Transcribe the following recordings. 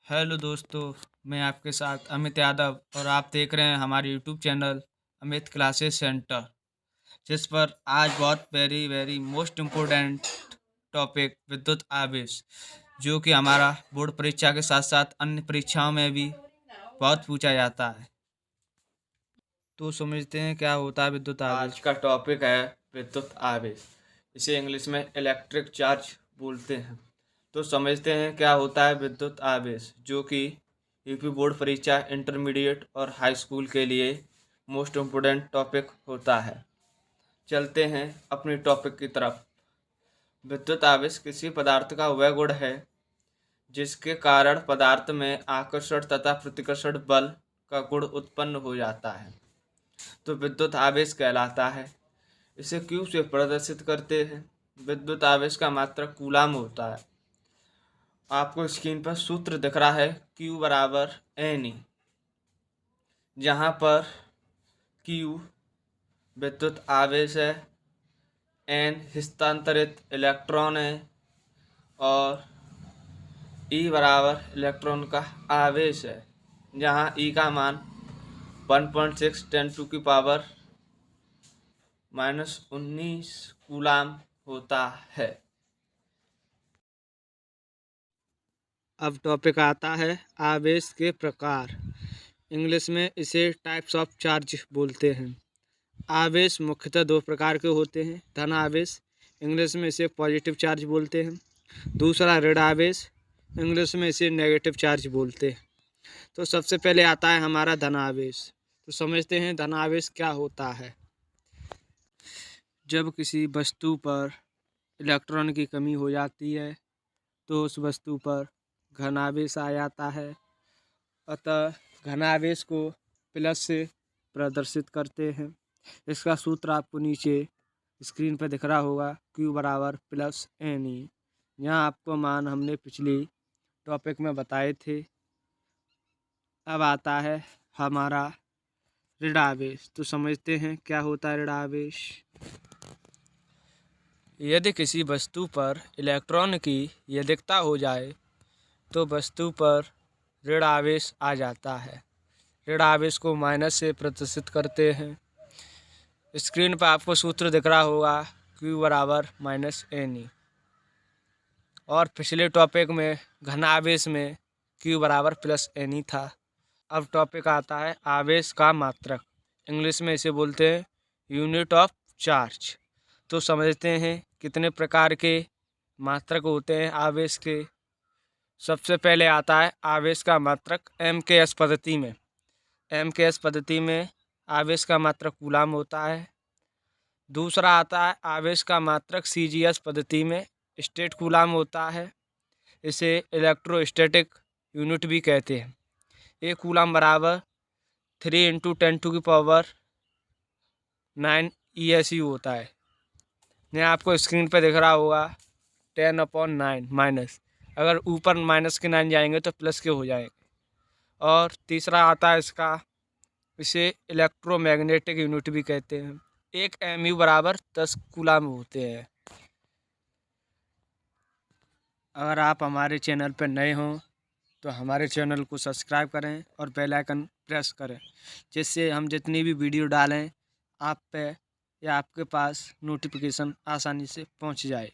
Hello दोस्तों, मैं आपके साथ अमित यादव और आप देख रहे हैं हमारे YouTube channel Amit classes centre, जिस पर आज बहुत very very most important topic विद्युत आवेश, जो कि हमारा बोर्ड परीक्षा के साथ साथ अन्य परीक्षाओं में भी बहुत पूछा जाता है। तो समझते हैं क्या होता है विद्युत आवेश। आज का टॉपिक है विद्युत आवेश। इसे इंग्लिश में इलेक्ट्रिक चार्ज बोलते हैं। तो समझते हैं क्या होता है विद्युत आवेश, जो कि यूपी बोर्ड परीक्षा इंटरमीडिएट और हाई स्कूल के लिए मोस्ट इम्पोर्टेंट टॉपिक होता है। चलते हैं अपने टॉपिक की तरफ। विद्युत आवेश किसी पदार्थ का वह गुण है जिसके कारण पदार्थ में आकर्षण तथा प्रतिकर्षण बल का गुण उत्पन्न हो जाता है, तो विद्युत आवेश कहलाता है। इसे क्यू से प्रदर्शित करते हैं। विद्युत आवेश का मात्रक कूलाम होता है। आपको स्क्रीन पर सूत्र दिख रहा है Q बराबर NE, जहाँ पर Q विद्युत आवेश है, N हस्तांतरित इलेक्ट्रॉन है और E बराबर इलेक्ट्रॉन का आवेश है, जहाँ E का मान 1.6 10⁻⁻19 कूलाम होता है। अब टॉपिक आता है आवेश के प्रकार। इंग्लिश में इसे टाइप्स ऑफ चार्ज बोलते हैं। आवेश मुख्यतः दो प्रकार के होते हैं। धन आवेश, इंग्लिश में इसे पॉजिटिव चार्ज बोलते हैं। दूसरा ऋण आवेश, इंग्लिश में इसे नेगेटिव चार्ज बोलते हैं। तो सबसे पहले आता है हमारा धन आवेश। तो समझते हैं धन आवेश क्या होता है। जब किसी वस्तु पर इलेक्ट्रॉन की कमी हो जाती है तो उस वस्तु पर घन आवेश आ जाता है। अतः घन आवेश को प्लस से प्रदर्शित करते हैं। इसका सूत्र आपको नीचे स्क्रीन पर दिख रहा होगा, Q बराबर प्लस NE। यहाँ आपको मान हमने पिछली टॉपिक में बताए थे। अब आता है हमारा ऋण आवेश। तो समझते हैं क्या होता है ऋण आवेश। यदि किसी वस्तु पर इलेक्ट्रॉन की यदि हो जाए तो वस्तु पर ऋण आवेश आ जाता है। ऋण आवेश को माइनस से प्रदर्शित करते हैं। स्क्रीन पर आपको सूत्र दिख रहा होगा, Q बराबर -NE। और पिछले टॉपिक में घन आवेश में Q बराबर प्लस NE था। अब टॉपिक आता है आवेश का मात्रक। इंग्लिश में इसे बोलते हैं यूनिट ऑफ चार्ज। तो समझते हैं कितने प्रकार के मात्रक होते हैं आवेश के। सबसे पहले आता है आवेश का मात्रक MKS पद्धति में। MKS पद्धति में आवेश का मात्रक कूलाम होता है। दूसरा आता है आवेश का मात्रक CGS पद्धति में, स्टेट कूलाम होता है। इसे इलेक्ट्रोस्टैटिक यूनिट भी कहते हैं। एक कूलाम बराबर 3 × 10⁻⁹ ESU होता है। यह आपको स्क्रीन पर दिख रहा होगा 10/9 माइनस। अगर ऊपर माइनस के 9 जाएंगे तो प्लस के हो जाएंगे। और तीसरा आता है इसे इलेक्ट्रोमैग्नेटिक यूनिट भी कहते हैं। एक MU बराबर 10 कूलाम होते हैं। अगर आप हमारे चैनल पर नए हों तो हमारे चैनल को सब्सक्राइब करें और बेल आइकन प्रेस करें, जिससे हम जितनी भी वीडियो डालें आप पे या आपके पास नोटिफिकेशन आसानी से पहुंच जाए।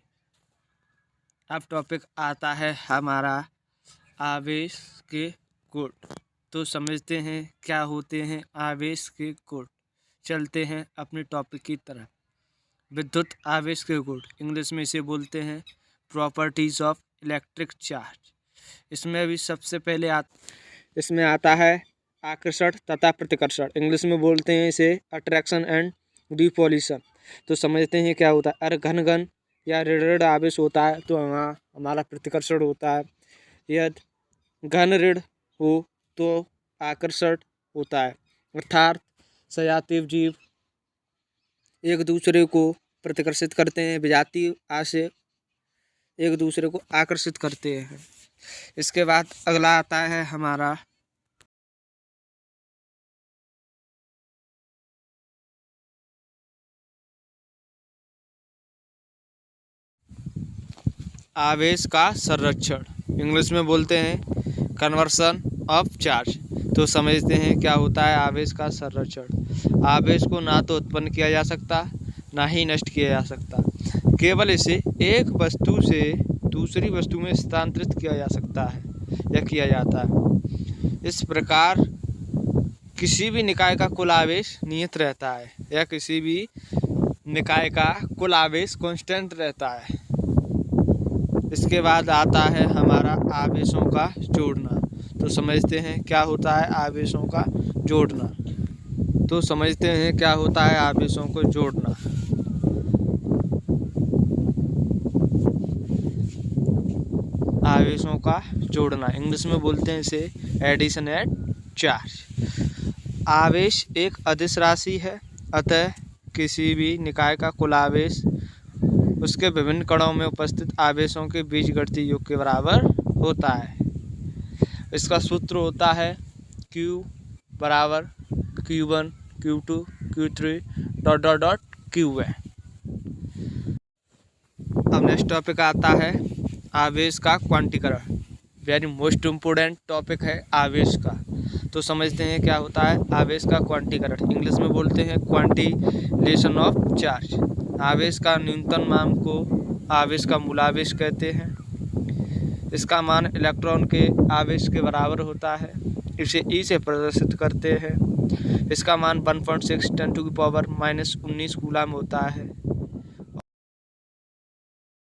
अब टॉपिक आता है हमारा आवेश के गुण। तो समझते हैं क्या होते हैं आवेश के गुण। चलते हैं अपने टॉपिक की तरफ। विद्युत आवेश के गुण, इंग्लिश में इसे बोलते हैं प्रॉपर्टीज ऑफ इलेक्ट्रिक चार्ज। इसमें भी सबसे पहले इसमें आता है आकर्षण तथा प्रतिकर्षण। इंग्लिश में बोलते हैं इसे अट्रैक्शन एंड रिपल्शन। तो समझते हैं क्या होता है। अगर घन घन या ऋण ऋण आवेश होता है तो हमारा प्रतिकर्षण होता है। यदि घन ऋण हो तो आकर्षण होता है, अर्थात सजातीय जीव एक दूसरे को प्रतिकर्षित करते हैं, विजातीय से एक दूसरे को आकर्षित करते हैं। इसके बाद अगला आता है हमारा आवेश का संरक्षण। इंग्लिश में बोलते हैं कन्वर्सन ऑफ चार्ज। तो समझते हैं क्या होता है आवेश का संरक्षण। आवेश को ना तो उत्पन्न किया जा सकता ना ही नष्ट किया जा सकता, केवल इसे एक वस्तु से दूसरी वस्तु में स्थानांतरित किया जा सकता है या किया जाता है। इस प्रकार किसी भी निकाय का कुल आवेश नियत रहता है या किसी भी निकाय का कुल आवेश कांस्टेंट रहता है। इसके बाद आता है हमारा आवेशों का जोड़ना। तो समझते हैं क्या होता है आवेशों का जोड़ना। तो समझते हैं क्या होता है आवेशों को जोड़ना। आवेशों का जोड़ना, इंग्लिश में बोलते हैं इसे एडिशन एट चार्ज। आवेश एक अदिश राशि है, अतः किसी भी निकाय का कुल आवेश उसके विभिन्न कणों में उपस्थित आवेशों के बीजगणितीय योग के बराबर होता है। इसका सूत्र होता है Q बराबर Q1 Q2 Q3 ... Qn। अब नेक्स्ट टॉपिक आता है आवेश का क्वांटीकरण। वेरी मोस्ट इम्पोर्टेंट टॉपिक है आवेश का। तो समझते हैं क्या होता है आवेश का क्वांटीकरण। इंग्लिश में बोलते हैं क्वांटिलेशन ऑफ चार्ज। आवेश का न्यूनतम मान को आवेश का मूलावेश कहते हैं। इसका मान इलेक्ट्रॉन के आवेश के बराबर होता है। इसे ई से प्रदर्शित करते हैं। इसका मान 1.6 × 10⁻⁻⁹ कूलम होता है।